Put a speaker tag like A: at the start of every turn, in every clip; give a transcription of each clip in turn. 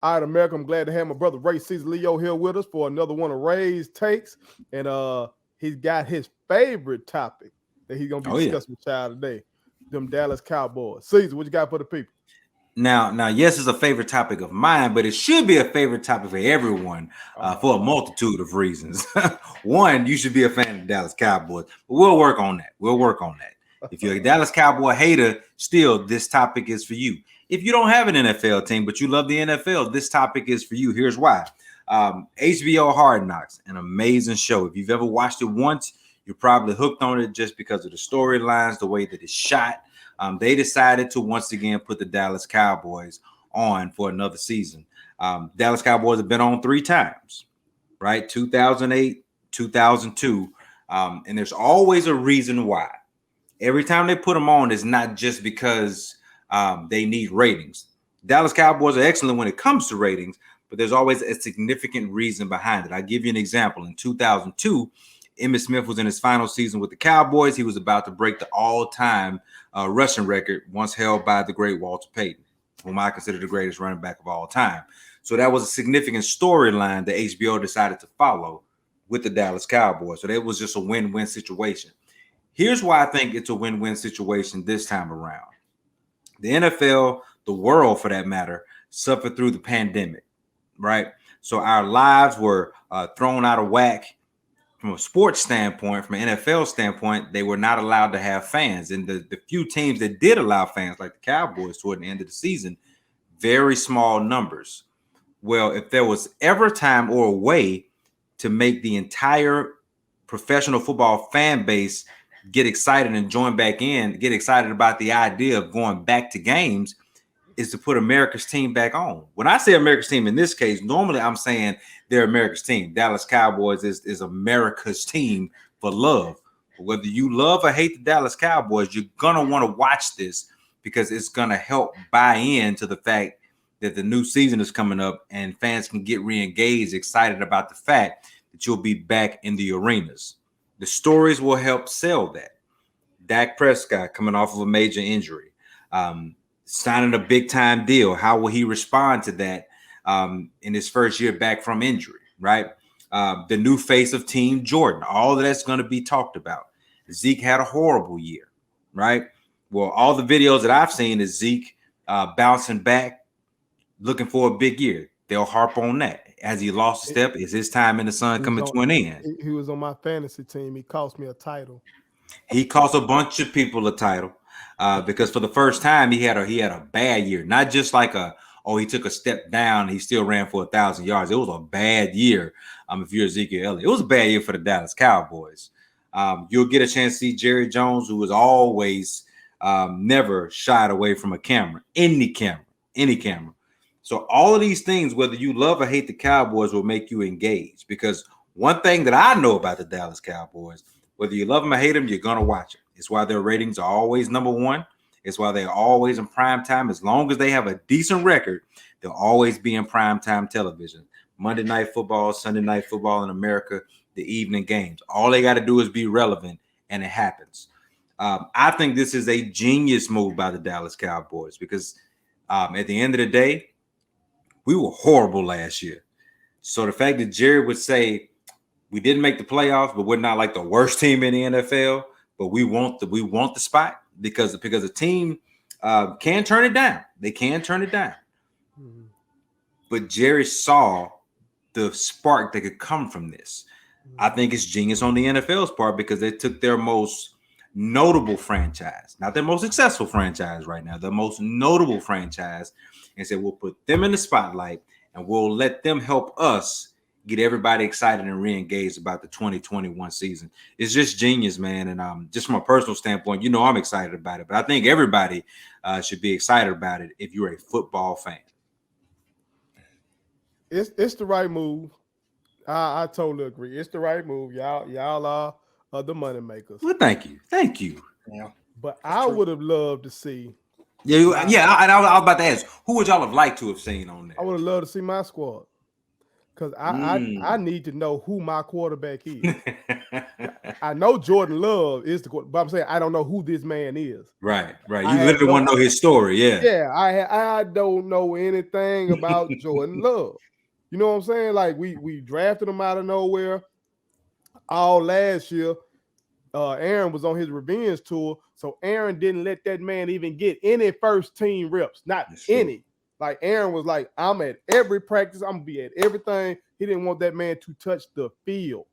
A: All right, America, I'm glad to have my brother Ray Caesar Leo here with us for another one of Ray's takes. And he's got his favorite topic that he's gonna be
B: Oh yeah.
A: discussing with y'all today. Them Dallas Cowboys. Caesar, what you got for the people?
B: Now, yes, it's a favorite topic of mine, but it should be a favorite topic for everyone for a multitude of reasons. One, you should be a fan of the Dallas Cowboys. But we'll work on that. We'll work on that. If you're a Dallas Cowboy hater, still, this topic is for you. If you don't have an NFL team, but you love the NFL, this topic is for you. Here's why. HBO Hard Knocks, an amazing show. If you've ever watched it once, you're probably hooked on it just because of the storylines, the way that it's shot. They decided to once again put the Dallas Cowboys on for another season. Dallas Cowboys have been on 3 times, right? 2008, 2002. And there's always a reason why. Every time they put them on, it's not just because they need ratings. Dallas Cowboys are excellent when it comes to ratings, but there's always a significant reason behind it. I'll give you an example. In 2002, Emmitt Smith was in his final season with the Cowboys. He was about to break the all-time rushing record once held by the great Walter Payton, whom I consider the greatest running back of all time. So that was a significant storyline that HBO decided to follow with the Dallas Cowboys. So that was just a win-win situation. Here's why I think it's a win-win situation this time around. The NFL, the world for that matter, suffered through the pandemic, right? So our lives were thrown out of whack. From a sports standpoint, from an NFL standpoint, they were not allowed to have fans. And the few teams that did allow fans, like the Cowboys toward the end of the season, very small numbers. Well, if there was ever a time or a way to make the entire professional football fan base get excited and join back in, get excited about the idea of going back to games, is to put America's team back on. When I say America's team in this case, normally I'm saying they're America's team. Dallas Cowboys is America's team for love. But whether you love or hate the Dallas Cowboys, you're going to want to watch this because it's going to help buy into the fact that the new season is coming up and fans can get re-engaged, excited about the fact that you'll be back in the arenas. The stories will help sell that. Dak Prescott coming off of a major injury. Signing a big-time deal. How will he respond to that in his first year back from injury, right? The new face of Team Jordan. All of that's going to be talked about. Zeke had a horrible year, right? Well, all the videos that I've seen is Zeke bouncing back, looking for a big year. They'll harp on that. Has he lost a step? Is his time in the sun coming to an end?
A: He was on my fantasy team. He cost me a title.
B: He cost a bunch of people a title. Because for the first time he had a bad year, not just like he took a step down, he still ran for 1,000 yards. It was a bad year. If you're Ezekiel Elliott, it was a bad year for the Dallas Cowboys. You'll get a chance to see Jerry Jones, who was always never shied away from a camera, any camera. So all of these things, whether you love or hate the Cowboys, will make you engage. Because one thing that I know about the Dallas Cowboys, whether you love them or hate them, you're gonna watch it. It's why their ratings are always number one. It's why they're always in prime time. As long as they have a decent record, they'll always be in prime time television. Monday Night Football, Sunday Night Football in America, the evening games. All they got to do is be relevant, and it happens. I think this is a genius move by the Dallas Cowboys because at the end of the day, we were horrible last year. So the fact that Jerry would say we didn't make the playoffs, but we're not like the worst team in the NFL, but we want the spot because the team can turn it down. They can turn it down. Mm-hmm. But Jerry saw the spark that could come from this. Mm-hmm. I think it's genius on the NFL's part because they took their most notable franchise, not their most successful franchise right now, the most notable franchise, and said we'll put them in the spotlight and we'll let them help us get everybody excited and re-engaged about the 2021 season. It's just genius, man. And just from a personal standpoint, I'm excited about it. But I think everybody should be excited about it if you're a football fan.
A: It's the right move. I totally agree. It's the right move. Y'all are the money makers.
B: Well, thank you.
A: Yeah. But I would have loved to see.
B: I was about to ask, who would y'all have liked to have seen on there?
A: I would have loved to see my squad. because I need to know who my quarterback is. I know Jordan Love is the quarterback, but I'm saying I don't know who this man is.
B: Right.
A: I
B: You
A: have
B: literally want to know his story. Yeah.
A: Yeah, I don't know anything about Jordan Love. You know what I'm saying? Like we drafted him out of nowhere all last year. Aaron was on his revenge tour, so Aaron didn't let that man even get any first team reps, not any. Like Aaron was like, I'm at every practice, I'm gonna be at everything. He didn't want that man to touch the field.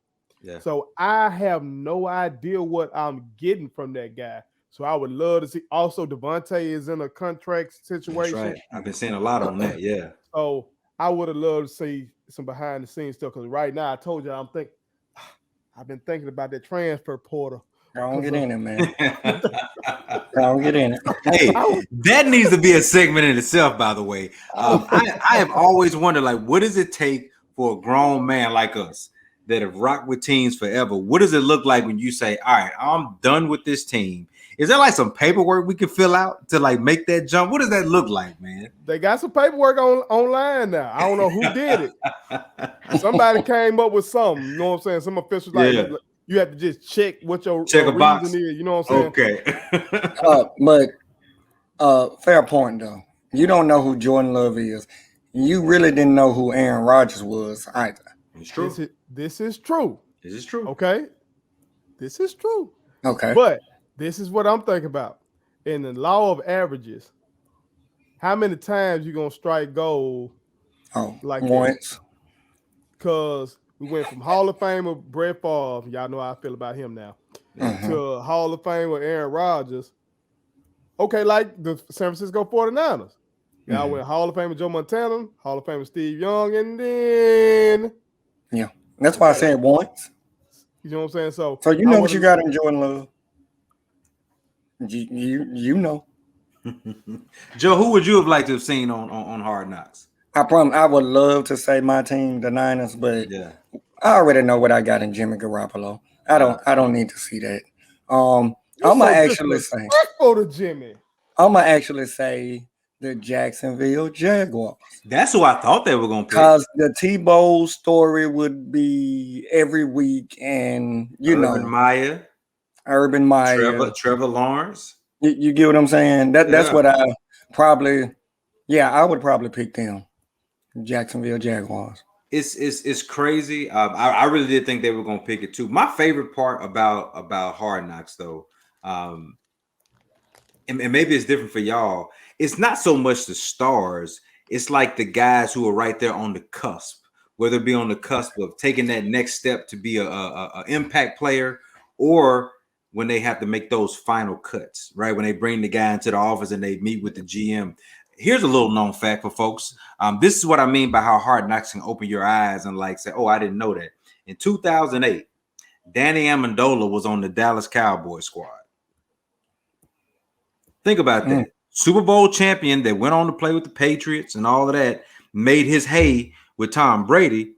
B: Yeah.
A: So I have no idea what I'm getting from that guy. So I would love to see. Also, Devontae is in a contract situation.
B: That's right. I've been seeing a lot on that. Yeah.
A: So I would have loved to see some behind the scenes stuff because right now I told you I've been thinking about that transfer portal.
C: Don't get in it, man. Don't get in it.
B: Hey, that needs to be a segment in itself, by the way. I have always wondered, like, what does it take for a grown man like us that have rocked with teams forever? What does it look like when you say, all right, I'm done with this team? Is there like some paperwork we can fill out to like make that jump? What does that look like, man?
A: They got some paperwork online now. I don't know who did it. Somebody came up with something. You know what I'm saying? Some officials like you have to just check what your reason
B: box.
A: is. You know what I'm saying?
B: Okay.
C: But fair point though. You don't know who Jordan Love is. You really didn't know who Aaron Rodgers was either.
B: It's true.
A: This is true.
B: This is true.
A: Okay. This is true.
C: Okay.
A: But this is what I'm thinking about. In the law of averages, how many times you gonna strike gold like
C: once?
A: Because we went from Hall of Famer Brett Favre, y'all know how I feel about him now, to Hall of Famer Aaron Rodgers. Okay, like the San Francisco 49ers. Y'all went Hall of Famer Joe Montana, Hall of Famer Steve Young, and then
C: that's why I said once.
A: You know what I'm saying? So
C: you know what you got in Jordan Love. You know.
B: Joe, who would you have liked to have seen on Hard Knocks?
C: I would love to say my team, the Niners, but I already know what I got in Jimmy Garoppolo. I don't need to see that. I'm gonna actually say
A: to Jimmy.
C: I'm gonna actually say the Jacksonville Jaguars.
B: That's who I thought they were gonna pick.
C: Because the Tebow story would be every week, and Urban Meyer,
B: Trevor Lawrence.
C: You get what I'm saying? That's what I probably. Yeah, I would probably pick them. Jacksonville Jaguars.
B: It's crazy. I really did think they were going to pick it too. My favorite part about Hard Knocks, though, and maybe it's different for y'all. It's not so much the stars. It's like the guys who are right there on the cusp, whether it be on the cusp of taking that next step to be a impact player, or when they have to make those final cuts, right? When they bring the guy into the office and they meet with the GM. Here's a little known fact for folks. This is what I mean by how Hard Knocks can open your eyes and like say, oh, I didn't know that. In 2008, Danny Amendola was on the Dallas Cowboys squad. Think about that. Super Bowl champion that went on to play with the Patriots and all of that, made his hay with Tom Brady.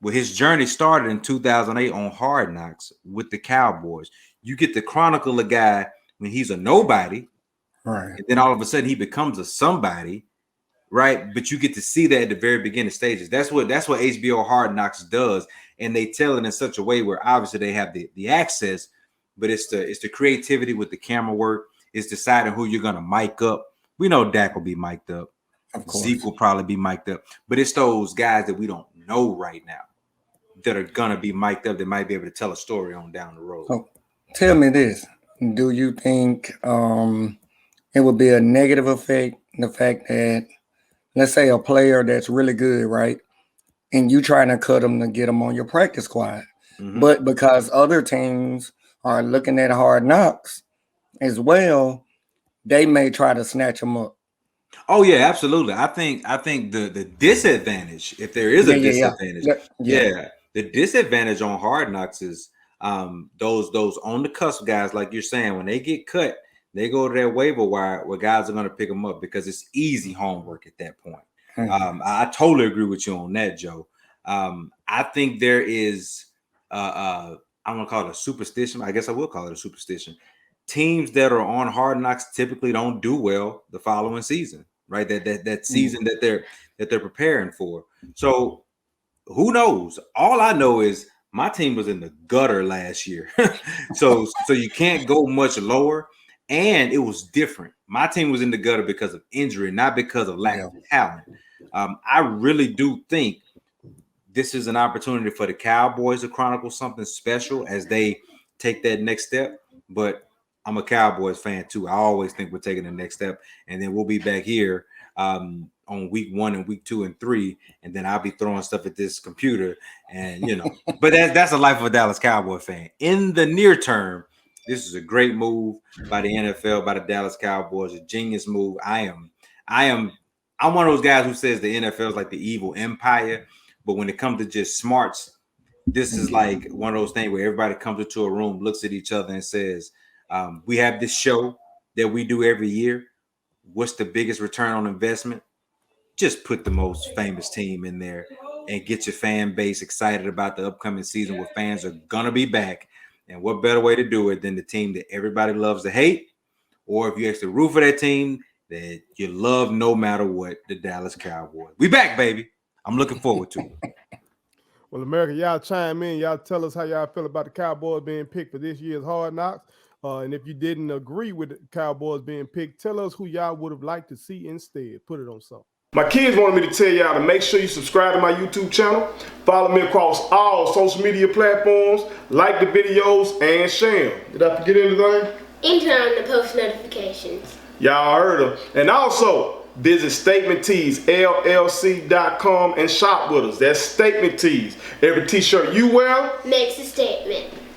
B: Well, his journey started in 2008 on Hard Knocks with the Cowboys. You get to chronicle a guy when he's a nobody.
C: Right.
B: And then all of a sudden he becomes a somebody, right? But you get to see that at the very beginning stages. That's what HBO Hard Knocks does. And they tell it in such a way where obviously they have the access, but it's the creativity with the camera work. It's deciding who you're gonna mic up. We know Dak will be mic'd up.
C: Of course.
B: Zeke will probably be mic'd up, but it's those guys that we don't know right now that are gonna be mic'd up that might be able to tell a story on down the road.
C: So tell me this. Do you think it would be a negative effect, the fact that, let's say, a player that's really good, right? And you trying to cut them to get them on your practice squad. But because other teams are looking at Hard Knocks as well, they may try to snatch them up.
B: Oh, yeah, absolutely. I think the disadvantage, if there is a disadvantage, the disadvantage on Hard Knocks is those on the cusp guys, like you're saying, when they get cut, they go to their waiver wire where guys are going to pick them up because it's easy homework at that point. I totally agree with you on that, Joe. I think there is, I'm going to call it a superstition. I guess I will call it a superstition. Teams that are on Hard Knocks typically don't do well the following season, right? That season that they're preparing for. So who knows? All I know is my team was in the gutter last year. so you can't go much lower. And it was different. My team was in the gutter because of injury, not because of lack of talent. I really do think this is an opportunity for the Cowboys to chronicle something special as they take that next step. But I'm a Cowboys fan too. I always think we're taking the next step, and then we'll be back here on week 1 and week 2 and 3, and then I'll be throwing stuff at this computer, and But that's the life of a Dallas Cowboy fan. In the near term, this is a great move by the NFL, by the Dallas Cowboys, a genius move. I'm one of those guys who says the NFL is like the evil empire, but when it comes to just smarts, this is like one of those things where everybody comes into a room, looks at each other, and says, "We have this show that we do every year. What's the biggest return on investment? Just put the most famous team in there and get your fan base excited about the upcoming season where fans are gonna be back. And what better way to do it than the team that everybody loves to hate, or if you actually root for that team that you love no matter what, the Dallas Cowboys. We back, baby. I'm looking forward to it."
A: Well, America, y'all chime in. Y'all tell us how y'all feel about the Cowboys being picked for this year's Hard Knocks. And if you didn't agree with the Cowboys being picked, tell us who y'all would have liked to see instead. Put it on something. My kids wanted me to tell y'all to make sure you subscribe to my YouTube channel, follow me across all social media platforms, like the videos, and share them. Did I forget anything?
D: And turn on the post notifications.
A: Y'all heard them. And also, visit Statement Tees, LLC.com, and shop with us. That's Statement Tees. Every t-shirt you wear
D: makes a statement.